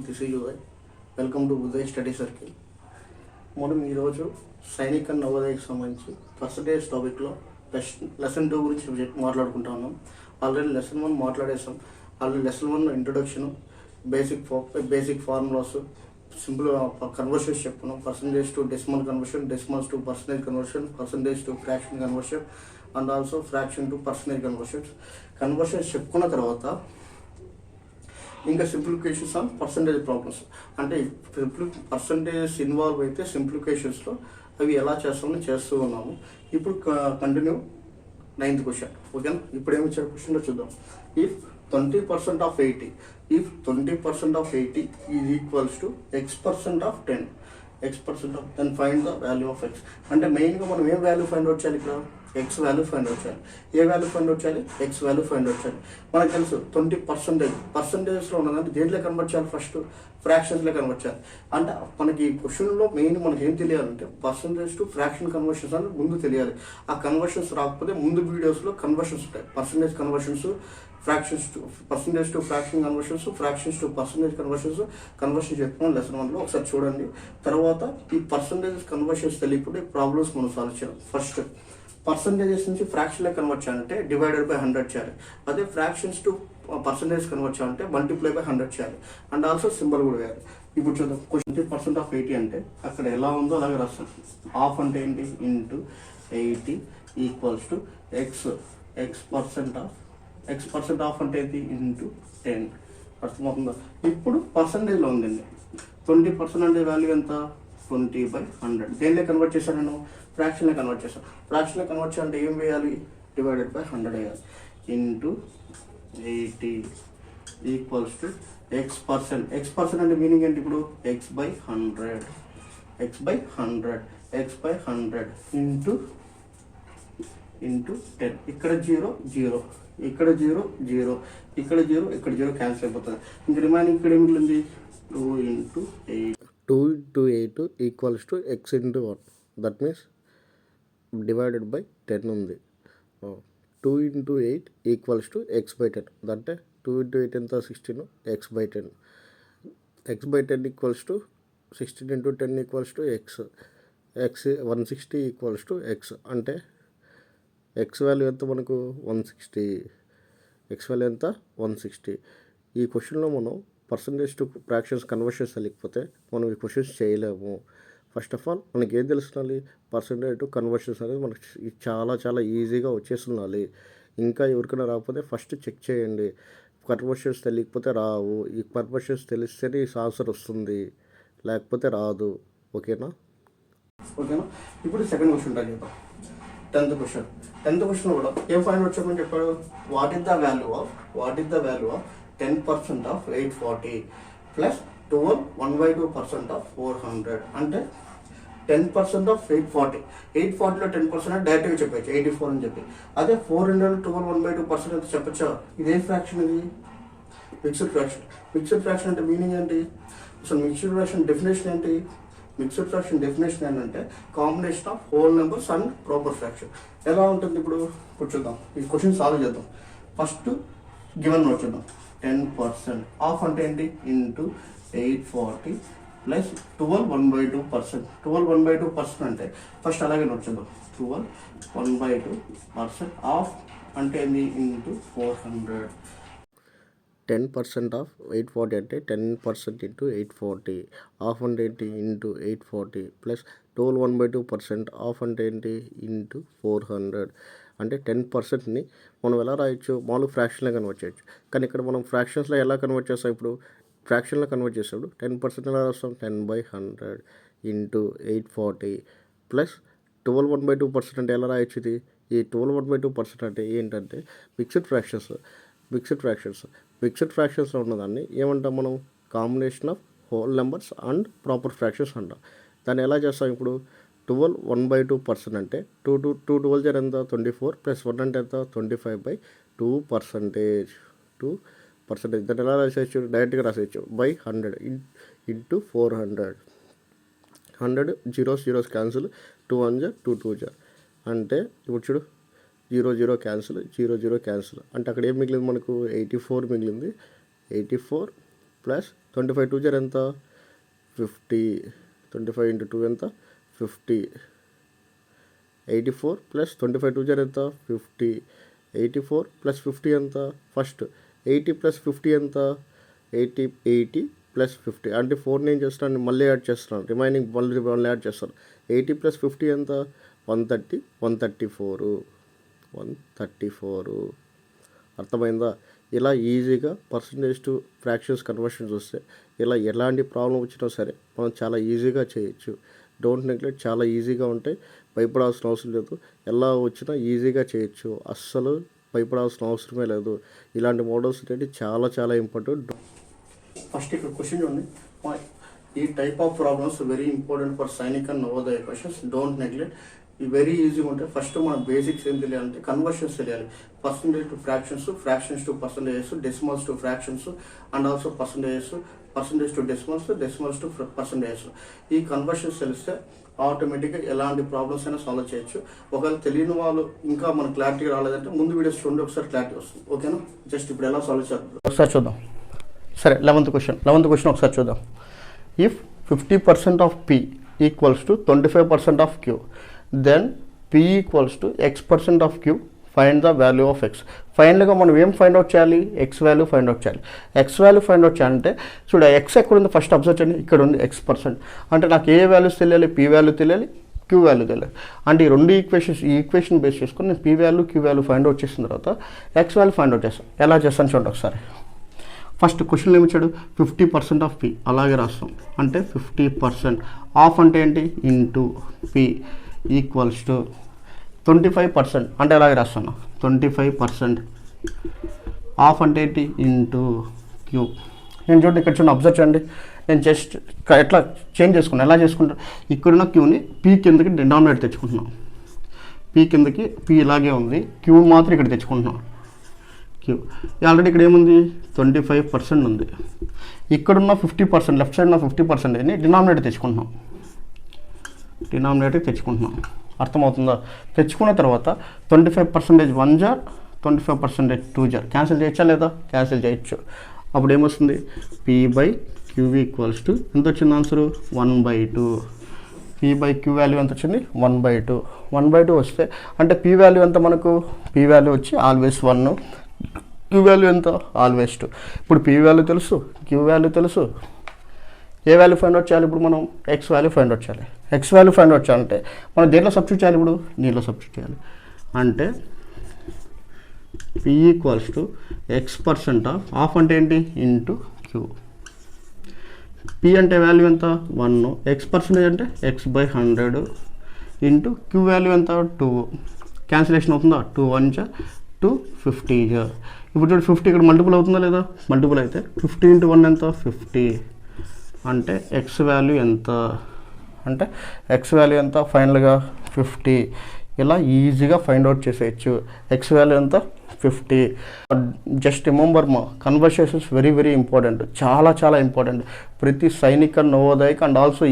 This is Uday. Welcome to Uday study circle. మనం ఈరోజు Sainik and నవోదయకి సంబంధించి పర్సంటేజ్ టాపిక్లో లెసన్ 2 గురించి మాట్లాడుకుంటా ఉన్నాం. ఆల్రెడీ లెసన్ 1 మాట్లాడేసాం. Already lesson 1 introduction, basic formulas, simple conversions చెప్పుకున్నాం. Percentage to decimal conversion, decimals to percentage conversion, percentage to fraction conversion and also fraction to percentage conversions చెప్పుకున్న తర్వాత ఇంకా సింప్లిఫికేషన్స్ ఆన్ పర్సంటేజ్ ప్రాబ్లమ్స్. అంటే percentage involve అయితే సింప్లిఫికేషన్స్లో అవి ఎలా చేస్తామని చేస్తూ ఉన్నాము. ఇప్పుడు కంటిన్యూ 9th క్వశ్చన్. ఓకేనా? ఇప్పుడు ఏమి ఇచ్చారు క్వశ్చన్లో చూద్దాం. If 20% of 80, if 20% of 80 is equals to x% of 10, x% of 10 find the value of x. అంటే మెయిన్గా మనం ఏం వాల్యూ ఫైండ్ అవుట్ చేయాలి? ఇక్కడ ఎక్స్ వాల్యూ ఫైండ్ అవుట్ చేయాలి. ఏ వాల్యూ ఫైండ్ అవుట్ చేయాలి? ఎక్స్ వాల్యూ ఫైండ్ అవుట్ చేయాలి. మనకు తెలుసు 20% పర్సంటేజ్లో ఉన్నదంటే దేంట్లో కన్వర్ట్ చేయాలి? ఫస్ట్ ఫ్రాక్షన్స్లో కన్వర్ట్ చేయాలి. అంటే మనకి ఈ క్వశ్చన్లో మెయిన్ మనకి ఏం తెలియాలంటే పర్సంటేజ్ టు ఫ్రాక్షన్ కన్వర్షన్స్ అని ముందు తెలియాలి. ఆ కన్వర్షన్స్ రాకపోతే ముందు వీడియోస్లో కన్వర్షన్స్ ఉంటాయి. Percentage conversions, fractions to percentage to fraction conversions, fractions to percentage conversion చెప్పుకున్నాం లెసన్ 1లో. ఒకసారి చూడండి. తర్వాత ఈ పర్సంటేజ్ కన్వర్షన్స్ తెలియకపోతే ప్రాబ్లమ్స్ మనం సాల్వ్ చేయాలి. ఫస్ట్ పర్సంటేజెస్ నుంచి ఫ్రాక్షన్లో కన్వర్ట్ చేయాలంటే డివైడెడ్ బై 100 చేయాలి. అదే ఫ్రాక్షన్స్ టు పర్సంటేజ్ కన్వర్ట్ చేయాలంటే మల్టిప్లై బై 100 చేయాలి. అండ్ ఆల్సో సింబల్ కూడా వేయాలి. ఇప్పుడు చూద్దాం. 20% ఆఫ్ 80 అంటే అక్కడ ఎలా ఉందో అలాగే రాస్తాం. హాఫ్ అంటే ఏంటి? Into 80 equals to x% of అంటే ఏంటి? ఇంటూ 10. అర్థమవుతుందా? ఇప్పుడు పర్సంటేజ్లో ఉందండి. 20% అంటే వాల్యూ ఎంత? 20/100. దేనిలో కన్వర్ట్ చేశాను నేను? ఫ్రాక్షన్లో కన్వర్ట్ చేశాను. ఫ్రాక్షన్లో కన్వర్ట్ చేయాలంటే ఏం వేయాలి? డివైడెడ్ బై 100 వేయాలి. ఇంటూ 80 ఈక్వల్స్ టు x% అంటే మీనింగ్ ఏంటి? ఇప్పుడు x/100 ఇంటూ 10. ఇక్కడ 0 ఇక్కడ 0 ఇక్కడ 0 క్యాన్సిల్ అయిపోతుంది. ఇంక రిమైనింగ్ ఇక్కడ ఏమి మిగిలింది? 2 into 8 equals to x into 1. That means divided by 10 ఉంది. 2 into 8 ఈక్వల్స్ టు x/10. అంటే 2 into 8 ఎంత? 16. x/10 equals to 16 into 10 equals to x 160 equals to x. అంటే x వాల్యూ ఎంత మనకు? 160. x వాల్యూ ఎంత? 160. ఈ క్వశ్చన్లో మనం పర్సంటేజ్ టు ఫ్రాక్షన్స్ కన్వర్షన్స్ తెలియకపోతే మనం ఈ క్వశ్చన్స్ చేయలేము. ఫస్ట్ ఆఫ్ ఆల్ మనకి ఏం తెలుసుకోవాలి? పర్సంటేజ్ టు కన్వర్షన్స్ అనేది మనకి చాలా ఈజీగా వచ్చేస్తుండాలి. ఇంకా ఎవరికైనా రాకపోతే ఫస్ట్ చెక్ చేయండి. కన్వర్షన్స్ తెలియకపోతే రావు. ఈ కన్వర్షన్స్ తెలిస్తేనే ఈ ఆన్సర్ వస్తుంది, లేకపోతే రాదు. ఓకేనా? ఇప్పుడు సెకండ్ క్వశ్చన్ ట్రై చేద్దాం. 10th క్వశ్చన్ కూడా ఏం ఫైండ్ అవుట్ చేయమని చెప్పాడు? What is the value of 10% of 840 plus 1/2% of 400. అంటే 10% ఆఫ్ 840లో 10% అంటే డైరెక్ట్గా చెప్పచ్చు 84 అని చెప్పి. అదే 400 1/2% ಅಂತ చెప్పచ్చా? ఇదే ఫ్రాక్షన్. ఇది మిక్స్డ్ ఫ్రాక్షన్ అంటే మీనింగ్ ఏంటి? అసలు మిక్స్డ్ ఫ్రాక్షన్ డెఫినేషన్ ఏంటి? మిక్స్డ్ ఫ్రాక్షన్ డెఫినేషన్ ఏంటంటే combination of whole numbers and proper fraction. ఎలా ఉంటుంది? ఇప్పుడు చూద్దాం. ఈ క్వశ్చన్ సాల్వ్ చేద్దాం. ఫస్ట్ గివెన్ నోట్ చూద్దాం. 10% ఆఫ్ అంటే ఏంటి? Into 840 plus 1/2%. 1/2% అంటే ఫస్ట్ అలాగే నోట్ చేద్దాం. 1/2% ఆఫ్ అంటే ఏంటి? ఇంటూ 400. 10% ఆఫ్ 840 అంటే 10% ఇంటూ 840. ఆఫ్ అంటే ఏంటి? ఇంటూ 840 ప్లస్ 1/2% ఆఫ్ అంటే ఏంటి? ఇంటూ 400. అంటే 10%ని మనం ఎలా రాయొచ్చు? మామూలు ఫ్రాక్షన్లో కన్వర్ట్ చేయొచ్చు. కానీ ఇక్కడ మనం ఫ్రాక్షన్స్లో ఎలా కన్వర్ట్ చేస్తాం? ఇప్పుడు ఫ్రాక్షన్లో కన్వర్ట్ చేసేప్పుడు 10% ఎలా రాస్తాం? 10/100 ఇంటూ 840 ప్లస్ 1/2% అంటే ఎలా రాయొచ్చు? ఇది ఈ 1/2% అంటే ఏంటంటే మిక్స్డ్ ఫ్రాక్షన్స్లో ఉన్నదాన్ని ఏమంటాం మనం? Combination of whole numbers and proper fractions అంటాం. దాన్ని ఎలా చేస్తాం? ఇప్పుడు 1/2% అంటే 2 12 ఎంత? 24 ప్లస్ 1 అంటే ఎంత? 25/2%. దాన్ని ఎలా రాసేయచ్చు? డైరెక్ట్గా రాసేయచ్చు బై 100 ఇంటూ 400. 100 zeros క్యాన్సిల్, 2 1 2 2 అంటే ఇప్పుడు చూడు 0 క్యాన్సిల్, 0 క్యాన్సిల్. అంటే అక్కడ ఏం మిగిలింది మనకు? 84 మిగిలింది. 84 ప్లస్ 25 2 జర్ ఎంత 50, 25 into 2 ఎంత 50, 84 ప్లస్ 25 2 జర్ ఎంత 50, 84 ప్లస్ 50 ఎంత ఫస్ట్ 80 ప్లస్ 50 ఎంత 80 ప్లస్ 50 అంటే 4 నేను చేస్తాను మళ్ళీ యాడ్ చేస్తున్నాను, రిమైనింగ్ మళ్ళీ యాడ్ చేస్తాను. 80 ప్లస్ 50 ఎంత 130, 134. అర్థమైందా? ఇలా ఈజీగా పర్సంటేజ్ టు ఫ్రాక్షన్స్ కన్వర్షన్స్ వస్తే ఇలా ఎలాంటి ప్రాబ్లం వచ్చినా సరే మనం చాలా ఈజీగా చేయొచ్చు. డోంట్ నెగ్లెక్ట్, చాలా ఈజీగా ఉంటాయి, భయపడాల్సిన అవసరం లేదు. ఎలా వచ్చినా ఈజీగా చేయొచ్చు, అస్సలు భయపడాల్సిన అవసరమే లేదు. ఇలాంటి మోడల్స్ అనేది చాలా చాలా ఇంపార్టెంట్. ఫస్ట్ ఇక్కడ క్వశ్చన్ చూడండి, ఈ type of problems very important for Sainik and Navodaya questions. Don't neglect, ఇవి వెరీ ఈజీగా ఉంటాయి. ఫస్ట్ మన బేసిక్స్ ఏం తెలియాలంటే కన్వర్షన్స్ తెలియాలి. Percentage to fractions, fractions to percentages, decimals to fractions and also percentages, percentage to decimals, decimals to percentages. ఈ conversions తెలిస్తే ఆటోమేటిక్గా ఎలాంటి ప్రాబ్లమ్స్ అయినా సాల్వ్ చేయొచ్చు. ఒకవేళ తెలియని వాళ్ళు ఇంకా మనకు క్లారిటీ రాలేదంటే ముందు వీడియోస్ చూడండి, ఒకసారి క్లారిటీ వస్తుంది. ఓకేనా? జస్ట్ ఇప్పుడు ఎలా సాల్వ్ చేద్దాం ఒకసారి చూద్దాం. సరే, 11th క్వశ్చన్ ఒకసారి చూద్దాం. If 50% of P equals to 25% of Q, then P equals to X% of Q, find the value of X. ఫైనల్గా మనం ఏం ఫైండ్ అవుట్ చేయాలి? X వాల్యూ ఫైండ్ అవుట్ చేయాలి. X వాల్యూ ఫైండ్ అవుట్ చేయాలంటే చూడ X ఎక్కడ ఉంది ఫస్ట్ అబ్జర్వ్ చేయండి, ఇక్కడ ఉంది X%. అంటే నాకు ఏ వాల్యూస్ తెలియాలి? P వాల్యూ తెలియాలి, Q వాల్యూ తెలియాలి. అంటే ఈ రెండు ఈక్వేషన్ బేస్ చేసుకొని నేను P value Q value find out చేసిన తర్వాత X వాల్యూ ఫైండ్ అవుట్ చేస్తాను. ఎలా చేస్తాను చూడండి ఒకసారి. ఫస్ట్ క్వశ్చన్ ఏమి ఇచ్చాడు? 50% ఆఫ్ P, అలాగే రాస్తాం. అంటే 50% ఆఫ్ అంటే ఏంటి? ఇంటూ P ఈక్వల్స్ టు 25%, అంటే అలాగే రాస్తాను. 25% ఆఫ్ అంటే ఏంటి? Into Q. నేను చూడండి ఇక్కడ చూడండి, అబ్జర్వ్ చేయండి. నేను జస్ట్ ఎట్లా చేంజ్ చేసుకున్నాను, ఎలా చేసుకుంటాను? ఇక్కడున్న Qని P కిందకి డినామినేటర్ తెచ్చుకుంటున్నాను. P కిందకి P ఇలాగే ఉంది, Q మాత్రం ఇక్కడ తెచ్చుకుంటున్నాను. Q ఆల్రెడీ ఇక్కడ ఏముంది? 25% ఉంది. ఇక్కడున్న 50%, లెఫ్ట్ సైడ్ ఉన్న 50%ని డినామినేటర్ తెచ్చుకుంటున్నాం. అర్థమవుతుందా? తెచ్చుకున్న తర్వాత 25% 1 జార్, 25% 2 జార్. క్యాన్సిల్ చేయొచ్చా లేదా? క్యాన్సిల్ చేయొచ్చు. అప్పుడు ఏమొస్తుంది? P/Q ఈక్వల్స్ టు ఎంత వచ్చింది ఆన్సరు? 1/2. P/Q వాల్యూ ఎంత వచ్చింది? 1/2. 1/2 వస్తే అంటే P వాల్యూ ఎంత మనకు? P వాల్యూ వచ్చి ఆల్వేస్ 1, Q వాల్యూ ఎంత? ఆల్వేస్ 2. ఇప్పుడు P వాల్యూ తెలుసు, Q వాల్యూ తెలుసు. ఏ వాల్యూ ఫైండ్ అవుట్ చేయాలి ఇప్పుడు మనం? X వాల్యూ ఫైండ్ అవుట్ చేయాలి. X వాల్యూ ఫైండ్ అవుట్ చేయాలంటే మనం దేంట్లో సబ్స్టిట్యూట్ చేయాలి? ఇప్పుడు దీంట్లో సబ్స్టిట్యూట్ చేయాలి. అంటే P equals to X% of అంటే ఏంటి? Into Q. P అంటే వాల్యూ ఎంత? 1, X% అంటే X/100 ఇంటూ Q వాల్యూ ఎంత? 2. క్యాన్సిలేషన్ అవుతుందా? 2 1 250. ఇప్పుడు చూడండి 50 ఇక్కడ మల్టిపుల్ అవుతుందా లేదా? మల్టిపుల్ అయితే 50 into 1 ఎంత? 50. అంటే X వాల్యూ ఎంత? ఫైనల్గా 50. ఇలా ఈజీగా ఫైండ్ అవుట్ చేసేయచ్చు. X వాల్యూ ఎంత? 50. జస్ట్ రిమెంబర్ మా కన్వర్సేషన్స్ వెరీ వెరీ ఇంపార్టెంట్, చాలా చాలా ఇంపార్టెంట్. ప్రతి సైనిక్ అండ్ నవోదయక్ and also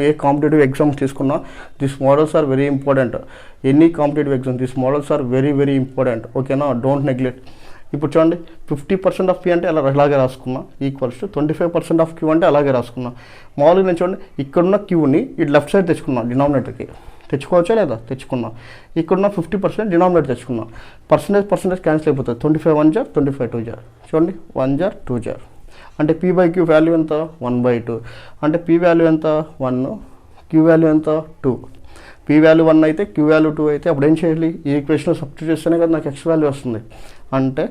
a competitive exams తీసుకున్నా this models are very important. Any competitive exam this models are very very important. ఓకేనా? Don't neglect. ఇప్పుడు చూడండి 50% ఆఫ్ P అంటే అలాగే రాసుకున్నా, ఈక్వల్స్ టు 25% ఆఫ్ Q అంటే అలాగే రాసుకున్నా. మామూలుగా నేను చూడండి ఇక్కడున్న Qని ఇటు లెఫ్ట్ సైడ్ తెచ్చుకున్నా, డినామినేటర్కి తెచ్చుకోవచ్చా లేదా? తెచ్చుకున్నా. ఇక్కడున్న 50% డినామినేటర్ తెచ్చుకున్నా. పర్సంటేజ్ క్యాన్సిల్ అయిపోతుంది. 25 1 జార్, 25 2 జార్. చూడండి 1 జార్ 2 జార్. అంటే P/Q వాల్యూ ఎంత? 1/2. అంటే P వాల్యూ ఎంత? 1, Q వాల్యూ ఎంత? 2. P వాల్యూ 1 అయితే Q వాల్యూ 2 అయితే అప్పుడు ఏం చేయాలి? ఈ ఈక్వేషన్ సబ్స్టిట్యూట్ చేస్తేనే కదా నాకు X వాల్యూ వస్తుంది. అంటే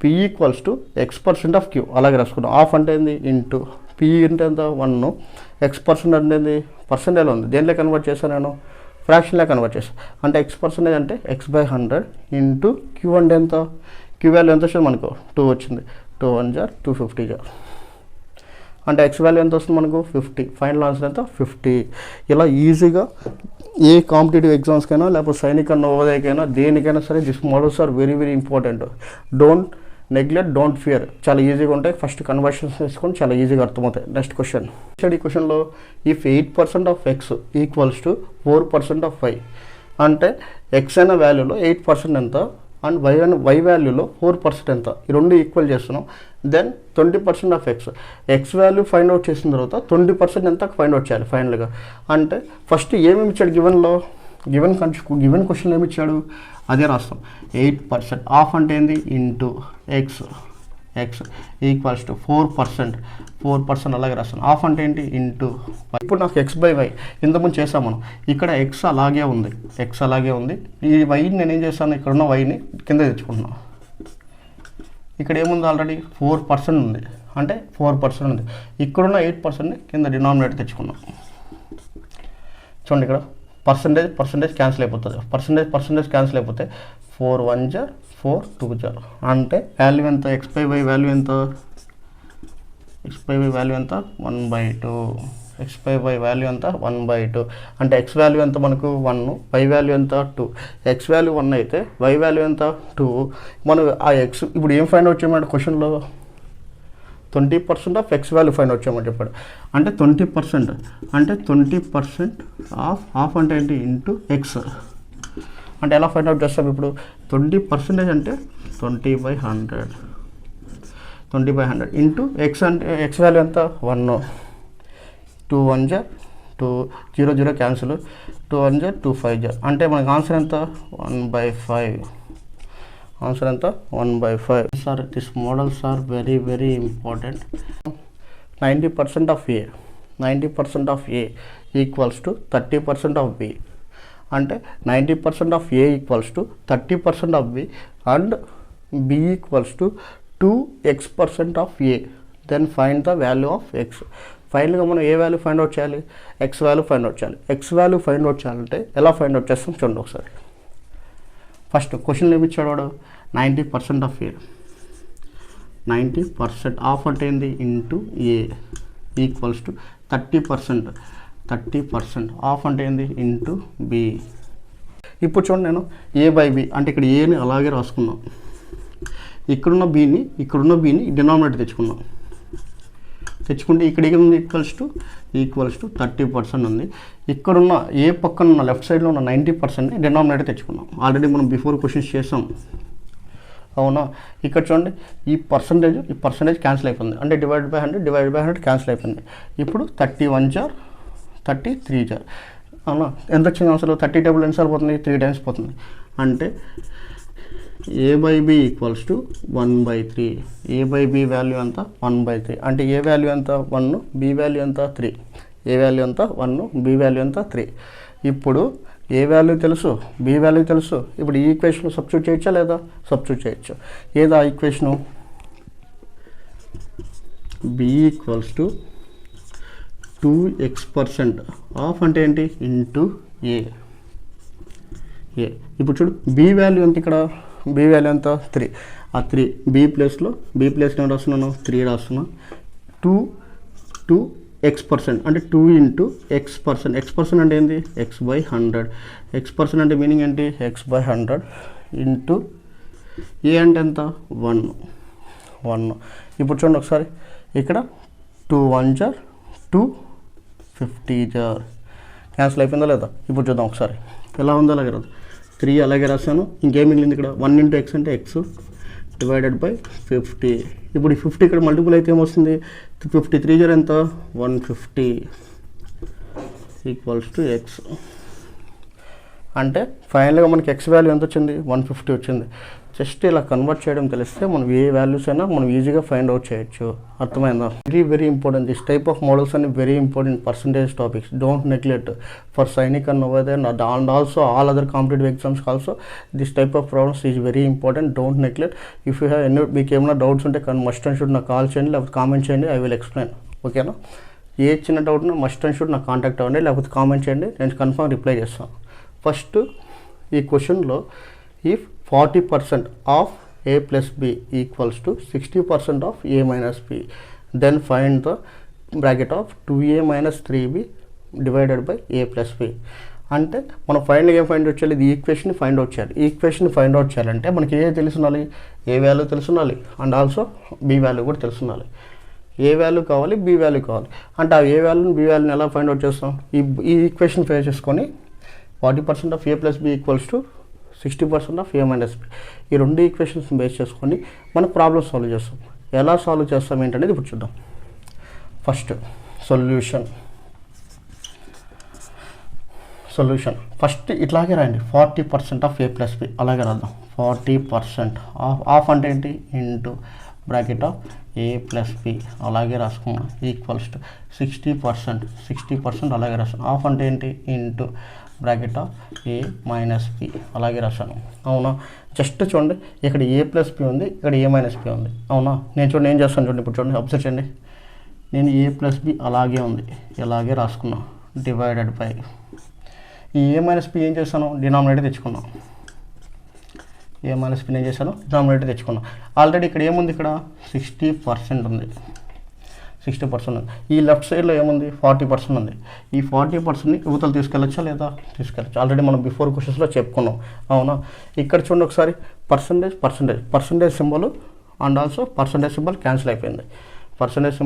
P equals to X% of Q, అలాగే రాసుకున్నాం. ఆఫ్ అంటే ఏంది? ఇంటూ P అంటే ఎంత? 1, X% అంటే ఏంది? పర్సెంటేజ్ ఉంది, దేంట్లో కన్వర్ట్ చేశాను నేను? ఫ్రాక్షన్లో కన్వర్ట్ చేస్తాను. అంటే X% అంటే X/100 ఇంటూ Q అంటే ఎంత? Q వాల్యూ ఎంత వచ్చింది మనకు? 2 వచ్చింది. 2 1 జార్ 250 జార్. అంటే X వాల్యూ ఎంత వస్తుంది మనకు? 50. ఫైనల్ ఆన్సర్ ఎంత? 50. ఇలా ఈజీగా ఏ కాంపిటేటివ్ ఎగ్జామ్స్కైనా లేకపోతే సైనిక్ అండ్ నవోదయకైనా దేనికైనా సరే this models are very very important. Don't neglect, don't fear. చాలా ఈజీగా ఉంటాయి. ఫస్ట్ కన్వర్షన్స్ తీసుకొని చాలా ఈజీగా అర్థమవుతాయి. Next question. ఈ క్వశ్చన్లో if 8% of X equals to 4% of Y అంటే X అనే వాల్యూలో 8% ఎంత, అండ్ వై వాల్యూలో 4% ఎంత, ఈ రెండు ఈక్వల్ చేస్తున్నాం. Then 20% of X value find out చేసిన తర్వాత 20% ఎంత ఫైండ్ అవుట్ చేయాలి ఫైనల్గా. అంటే ఫస్ట్ ఏమేమి ఇచ్చాడు గివెన్ క్వశ్చన్లో ఏమి ఇచ్చాడు అదే రాస్తాం. 8% ఆఫ్ అంటే ఏంది ఇంటూ ఎక్స్ ఈక్వల్స్ టు 4% అలాగే రాస్తాను. ఆఫ్ అంటే ఏంటి ఇంటూ. ఇప్పుడు నాకు x/y ఇంతకుముందు చేసాం మనం. ఇక్కడ ఎక్స్ అలాగే ఉంది. ఈ వైని నేను ఏం చేస్తాను, ఇక్కడ ఉన్న వైని కింద తెచ్చుకుంటున్నాను. ఇక్కడ ఏముంది ఆల్రెడీ 4% ఉంది, అంటే 4% ఉంది. ఇక్కడున్న 8%ని కింద డినామినేటర్ తెచ్చుకున్నాం. చూడండి ఇక్కడ పర్సంటేజ్ క్యాన్సిల్ అయిపోతుంది. పర్సంటేజ్ క్యాన్సిల్ అయిపోతే 4 1 జా 4 2 జా అంటే వాల్యూ ఎంత, x/y వాల్యూ ఎంత, 1/2. x/y వాల్యూ ఎంత 1/2. అంటే x వాల్యూ ఎంత మనకు 1, y వాల్యూ ఎంత 2. x వాల్యూ 1 అయితే y వాల్యూ ఎంత 2. మనం ఆ ఎక్స్ ఇప్పుడు ఏం ఫైండ్ అవుట్ చేయమంటే క్వశ్చన్లో 20% of X value find out చేయమని చెప్పాడు. అంటే 20% అంటే 20% ఆఫ్ అంటే ఏంటి ఇంటూ ఎక్స్. అంటే ఎలా ఫైండ్ అవుట్ చేస్తాం ఇప్పుడు 20% అంటే 20/100 ఇంటూ ఎక్స్ అంటే ఎక్స్ వాల్యూ ఎంత 1. 2 1 జా 2 0 0 క్యాన్సిల్ 2 1 జా 2 5 జా అంటే మనకు ఆన్సర్ ఎంత 1/5. ఆన్సర్ ఎంత 1/5. Sir this models are very very important. 90% of A equals to 30% of B. అంటే 90% of A equals to 30% of B and B equals to 2x% of A. Then find the value of X. ఫైనల్గా మనం ఏ value find out చేయాలి, X value find out చేయాలి. X value find out చేయాలంటే ఎలా find out చేస్తాం చూడండి ఒకసారి. ఫస్ట్ క్వశ్చన్లో ఏమి ఇచ్చాడు వాడు 90% ఆఫ్ ఏ. 90% ఆఫ్ అంటే ఏంది into A equals to 30% of అంటే ఏంది ఇంటూ బి. ఇప్పుడు చూడండి నేను a/b అంటే ఇక్కడ ఏని అలాగే రాసుకున్నాం. ఇక్కడున్న బీని డినామినేటర్ తెచ్చుకుంటే ఇక్కడ ఏముంది ఈక్వల్స్ టు 30% ఉంది. ఇక్కడున్న ఏ పక్కన ఉన్న లెఫ్ట్ సైడ్లో ఉన్న 90%ని డినామినేటర్ తెచ్చుకున్నాం. ఆల్రెడీ మనం బిఫోర్ క్వశ్చన్స్ చేసాం అవునా. ఇక్కడ చూడండి ఈ పర్సంటేజ్ క్యాన్సిల్ అయిపోయింది. అంటే డివైడ్ బై 100 క్యాన్సిల్ అయిపోయింది. ఇప్పుడు 31 జా 33 జా అవునా. ఎంత వచ్చింది ఆన్సర్ 30 టేబుల్ ఎన్నిసార్లు పోతుంది 3 టైమ్స్ పోతుంది. అంటే a/b equals to 1/3. a/b value ఎంత 1/3. అంటే ఏ వాల్యూ ఎంత 1, బి వాల్యూ ఎంత 3. ఏ వాల్యూ ఎంత 1, బి వాల్యూ ఎంత 3. ఇప్పుడు ఏ వాల్యూ తెలుసు, బి వాల్యూ తెలుసు. ఇప్పుడు ఈ ఈక్వేషన్ సబ్స్టిట్యూట్ చేయొచ్చా లేదా, సబ్స్టిట్యూట్ చేయొచ్చు. ఏదా equation B equals to 2x% of అంటే ఏంటి ఇంటూ ఏ. ఇప్పుడు చూడు బి వాల్యూ ఎంత, ఇక్కడ బి వాల్యూ ఎంత 3. ఆ 3 బి ప్లేస్లో ఏం రాస్తున్నాను 3 రాస్తున్నా. 2x% అంటే 2 ఇంటూ x% అంటే ఏంటి x/100. x% అంటే మీనింగ్ ఏంటి x/100 ఇంటూ ఏ అంటే ఎంత 1. ఇప్పుడు చూడండి ఒకసారి ఇక్కడ 2 1 జా 250 జా క్యాన్సిల్ అయిపోయిందా లేదా. ఇప్పుడు చూద్దాం ఒకసారి ఎలా ఉందో అలాగే రాదు. 3 అలాగే రాస్తాను. ఇంకేం మిగిలింది ఇక్కడ 1 ఇంటూ ఎక్స్ అంటే ఎక్స్ డివైడెడ్ బై 50. ఇప్పుడు ఈ 50 ఇక్కడ మల్టిపుల్ అయితే ఏమొస్తుంది 53 జా ఎంత 150 ఈక్వల్స్ టు ఎక్స్. అంటే ఫైనల్గా మనకి ఎక్స్ వాల్యూ ఎంత వచ్చింది 150 వచ్చింది. జస్ట్ ఇలా కన్వర్ట్ చేయడం తెలిస్తే మనం ఏ వాల్యూస్ అయినా మనం ఈజీగా ఫైండ్ అవుట్ చేయొచ్చు. అర్థమైందా. Very important this type of models అన్ని very important percentage topics. Don't neglect for Sainik and Navodaya and also all other competitive exams also this type of problems is very important. Don't neglect. If you have any మీకు ఏమైనా doubts ఉంటే must and should నాకు call చేయండి లేకపోతే comment చేయండి. I will explain. ఓకేనా. ఏ చిన్న doubt ఉన్నా మస్ట్ అండ్ షుడ్ నాకు కాంటాక్ట్ అవ్వండి లేకపోతే కామెంట్ చేయండి. నేను కన్ఫర్మ్ రిప్లై చేస్తాను. ఫస్ట్ ఈ క్వశ్చన్లో if 40% of a plus b equals to 60% of a minus b, then find the bracket of 2a minus 3b divided by a plus b. అంటే మనం ఫైనల్గా ఏం ఫైండ్ అవుట్ చేయాలి, ఇది ఈక్వేషన్ ఫైండ్ అవుట్ చేయాలి. ఈక్వేషన్ ఫైండ్ అవుట్ చేయాలంటే మనకి A తెలుసుండాలి, ఏ వాల్యూ తెలుసుండాలి అండ్ ఆల్సో బి వాల్యూ కూడా తెలుసుండాలి. ఏ వాల్యూ కావాలి, బి వాల్యూ కావాలి. అంటే ఆ ఏ వాల్యూని బి వాల్యూని ఎలా ఫైండ్ అవుట్ చేస్తాం, ఈ ఈక్వేషన్ ఫేస్ చేసుకొని 40% of a plus b equals to 60% of A minus B. ఈ రెండు ఈక్వేషన్స్ బేస్ చేసుకొని మనం ప్రాబ్లమ్ సాల్వ్ చేస్తాం. ఎలా సాల్వ్ చేస్తాం ఏంటనేది ఇప్పుడు చూద్దాం. ఫస్ట్ సొల్యూషన్ ఫస్ట్ ఇట్లాగే రాయండి, 40% ఆఫ్ ఏ ప్లస్ బి అలాగే రాద్దాం. 40% ఆఫ్ అంటే ఏంటి, into bracket of A plus B అలాగే రాసుకున్నాం, ఈక్వల్స్ టు 60% అలాగే రాసాను. ఆఫ్ అంటే ఏంటి, into bracket of A minus B అలాగే రాశాను. అవునా, జస్ట్ చూడండి, ఇక్కడ ఏ ప్లస్ బి ఉంది, ఇక్కడ ఏ మైనస్ బి ఉంది. అవునా, నేను చూడండి ఏం చేస్తాను చూడండి, ఇప్పుడు చూడండి అబ్జర్వ్ చేయండి, నేను ఏ ప్లస్ బి అలాగే ఉంది ఇలాగే రాసుకున్నా, డివైడెడ్ బై ఈ ఏ మైనస్ బి ఏం చేశాను, డినామినేటర్ తెచ్చుకున్నాను. ఏ మైనస్ బి ఏం చేశాను, డినామినేటర్ తెచ్చుకున్నాను. ఆల్రెడీ ఇక్కడ ఏముంది, ఇక్కడ 60% ఉంది, 60% ఉంది. ఈ లెఫ్ట్ సైడ్లో ఏముంది, 40% ఉంది. ఈ 40%ని యువతలు తీసుకెళ్ళచ్చా లేదా, తీసుకెళ్ళచ్చు. ఆల్రెడీ మనం బిఫోర్ క్వశ్చన్స్లో చెప్పుకున్నాం. అవునా, ఇక్కడ చూడండి ఒకసారి, percentage symbol and also percentage symbol cancel అయిపోయింది. పర్సంటేజ్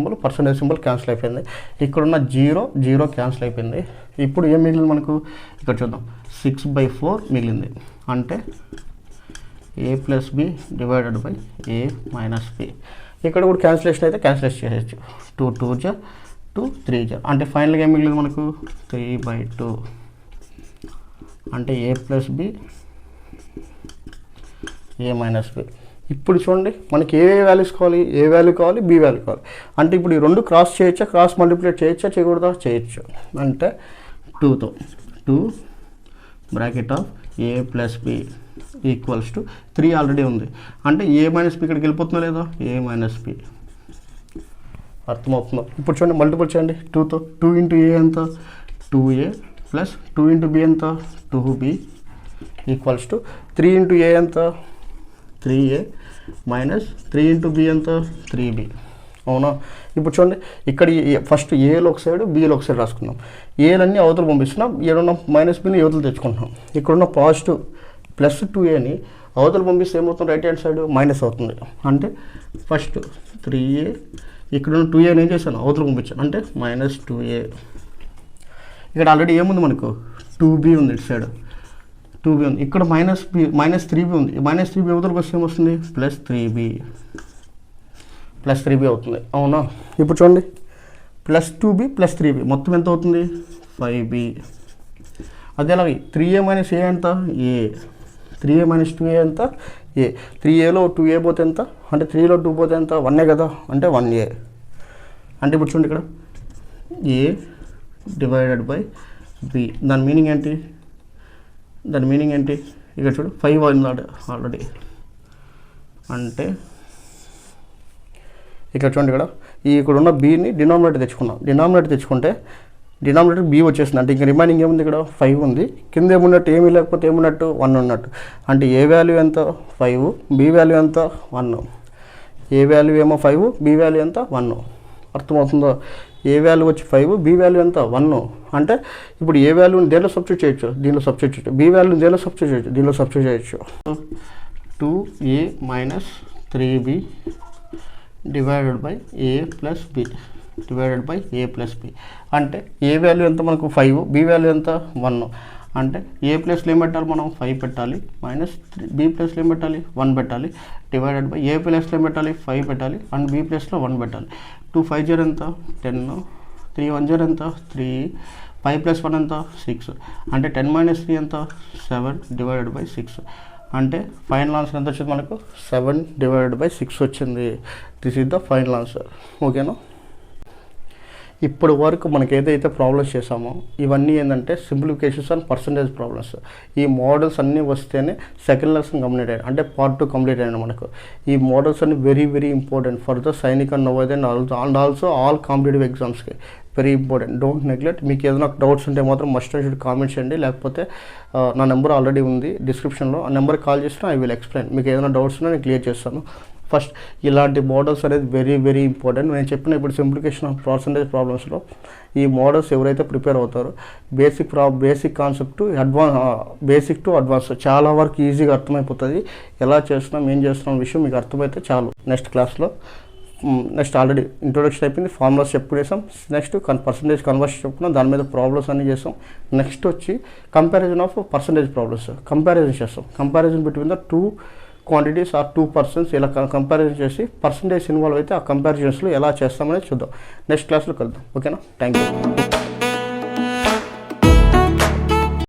సింబల్ క్యాన్సిల్ అయిపోయింది. ఇక్కడున్న జీరో క్యాన్సిల్ అయిపోయింది. ఇప్పుడు ఏం మిగిలింది మనకు, ఇక్కడ చూద్దాం, 6/4 మిగిలింది. అంటే A plus B divided by A minus B. ఇక్కడ కూడా క్యాన్సిలేషన్ అయితే క్యాన్సిలేషన్ చేయొచ్చు. 2 2 జా 2 3 జా, అంటే ఫైనల్గా ఏం మిగిలింది మనకు, 3/2 అంటే A plus B A minus B. ఇప్పుడు చూడండి, మనకి ఏ వాల్యూస్ కావాలి, ఏ వాల్యూ కావాలి, బి వాల్యూ కావాలి. అంటే ఇప్పుడు ఈ రెండు క్రాస్ చేయొచ్చా, క్రాస్ మల్టిప్లేట్ చేయొచ్చా, చేయకూడదా, చేయొచ్చు. అంటే 2తో 2 bracket of A plus B equals to 3 already ఉంది. అంటే ఏ మైనస్ బి ఇక్కడికి వెళ్ళిపోతుందో లేదో, ఏ మైనస్ బి. అర్థమవుతుందో. ఇప్పుడు చూడండి మల్టిపుల్ చేయండి 2తో. 2 ఇంటూ ఏ ఎంత, 2a ప్లస్ 2 ఇంటూ బి ఎంత, 2b ఈక్వల్స్ టు 3 ఇంటూ ఏ ఎంత, 3a మైనస్ 3 ఇంటూ బి ఎంత, 3b. అవునా, ఇప్పుడు చూడండి, ఇక్కడ ఫస్ట్ ఏలో ఒక సైడ్, బిలో ఒక సైడ్ రాసుకున్నాం. ఏలన్నీ అవతలు పంపిస్తున్నాం, ఏడున్న మైనస్ బిని యువతలు తెచ్చుకుంటున్నాం. ఇక్కడున్న పాజిటివ్ ప్లస్ 2aని అవతలు పంపిస్తే ఏమవుతుంది, రైట్ హ్యాండ్ సైడ్ మైనస్ అవుతుంది. అంటే ఫస్ట్ 3a, ఇక్కడున్న 2aని ఏం చేశాను, అవతలు పంపించాను, అంటే మైనస్ 2a. ఇక్కడ ఆల్రెడీ ఏముంది మనకు, 2b ఉంది, ఇటు సైడ్ 2b ఉంది. ఇక్కడ మైనస్ 3b ఉంది. మైనస్ 3b అవతలకు వస్తే ఏమొస్తుంది, ప్లస్ 3b అవుతుంది. అవునా, ఇప్పుడు చూడండి, ప్లస్ 2b ప్లస్ 3b మొత్తం ఎంత అవుతుంది, 5b. అదే అలాగే 3a మైనస్ ఏ ఎంత, ఏ. 3a మైనస్ 2a ఎంత, ఏ. 3aలో 2a పోతే ఎంత, అంటే 3లో 2 పోతే ఎంత, 1 కదా, అంటే 1a. అంటే ఇప్పుడు చూడండి, ఇక్కడ ఏ డివైడెడ్ బై బి. దాని మీనింగ్ ఏంటి, ఇక్కడ చూడు 5 అన్నాడు ఆల్రెడీ. అంటే ఇక్కడ చూడండి, ఇక్కడ ఉన్న బిని డినామినేటర్ తెచ్చుకుంటే డినామినేటర్ బి వచ్చేసింది. అంటే ఇంకా రిమైనింగ్ ఏముంది, ఇక్కడ 5 ఉంది. కింద ఏమున్నట్టు, ఏమీ లేకపోతే ఏమున్నట్టు, 1 ఉన్నట్టు. అంటే ఏ వాల్యూ ఎంత, 5, బి వాల్యూ ఎంత, 1. ఏ వాల్యూ ఏమో 5, బి వాల్యూ ఎంత, 1. అర్థమవుతుందో. ఏ వాల్యూ వచ్చి 5, బి వాల్యూ ఎంత, 1. అంటే ఇప్పుడు ఏ వాల్యూని దేనిలో సబ్స్టిట్యూట్ చేయొచ్చు, దీనిలో సబ్స్టిట్యూట్ చేయొచ్చు. బి వాల్యూని దేనిలో సబ్స్టిట్యూట్ చేయొచ్చు, దీనిలో సబ్స్టిట్యూట్ చేయొచ్చు. 2a minus 3b divided by A plus B అంటే ఏ వాల్యూ ఎంత మనకు, 5, బి వాల్యూ ఎంత, 1. అంటే ఏ ప్లస్లో ఏం పెట్టాలి మనం, 5 పెట్టాలి, మైనస్ బి ప్లస్లో ఏం పెట్టాలి, 1 పెట్టాలి, డివైడెడ్ బై ఏ ప్లస్లో ఏం పెట్టాలి, 5 పెట్టాలి, అండ్ బి ప్లస్లో 1 పెట్టాలి. 2 5 0 ఎంత, 10, 3 1 0 ఎంత, 3, 5 + 1 ఎంత, 6. అంటే 10 - 3 ఎంత, 7 డివైడెడ్ బై 6. అంటే ఫైనల్ ఆన్సర్ ఎంత వచ్చింది మనకు, 7 డివైడెడ్ బై 6 వచ్చింది. This is the final answer. ఓకేనా. ఇప్పుడు వరకు మనకి ఏదైతే ప్రాబ్లమ్స్ చేసామో ఇవన్నీ ఏంటంటే సింప్లిఫికేషన్స్ అండ్ పర్సంటేజ్ ప్రాబ్లమ్స్. ఈ మోడల్స్ అన్నీ వస్తేనే సెకండ్ లెసన్ కంప్లీట్ అయ్యాయి, అంటే పార్ట్ 2 కంప్లీట్ అయ్యాయి మనకు. ఈ మోడల్స్ అన్ని very very important for the Sainik and Navodaya and also all competitive ఎగ్జామ్స్కి వెరీ ఇంపార్టెంట్. Don't neglect. మీకు ఏదైనా డౌట్స్ ఉంటే మాత్రం మస్ట్ అండ్ షుడ్ కామెంట్ చేయండి, లేకపోతే నా నెంబర్ ఆల్రెడీ ఉంది డిస్క్రిప్షన్లో, ఆ నెంబర్కి కాల్ చేసినా ఐ విల్ ఎక్స్ప్లెయిన్. మీకు ఏదైనా డౌట్స్ ఉన్నా నేను క్లియర్ చేస్తాను. ఫస్ట్ ఇలాంటి మోడల్స్ అనేది వెరీ వెరీ ఇంపార్టెంట్. నేను చెప్పిన ఇప్పుడు సింప్లిఫికేషన్ ఆఫ్ పర్సంటేజ్ ప్రాబ్లమ్స్లో ఈ మోడల్స్ ఎవరైతే ప్రిపేర్ అవుతారో basic concept basic to advance చాలా వరకు ఈజీగా అర్థమైపోతుంది. ఎలా చేస్తున్నాం, ఏం చేస్తున్నాం విషయం మీకు అర్థమైతే చాలు. నెక్స్ట్ క్లాస్లో నెక్స్ట్ ఆల్రెడీ ఇంట్రొడక్షన్ అయిపోయింది, ఫార్ములాస్ చెప్పుకునేసాం. నెక్స్ట్ పర్సంటేజ్ కన్వర్షన్ చెప్పుకున్నాం, దాని మీద ప్రాబ్లమ్స్ అన్నీ చేస్తాం. నెక్స్ట్ వచ్చి comparison of percentage problems, comparison చేస్తాం. Comparison between the two quantities or two persons ఇలా కంపారిజన్ చేసి పర్సంటేజ్ ఇన్వాల్వ్ అయితే ఆ కంపారిజన్స్లో ఎలా చేస్తామనేది చూద్దాం. నెక్స్ట్ క్లాస్లో కలుద్దాం. ఓకేనా? Thank you.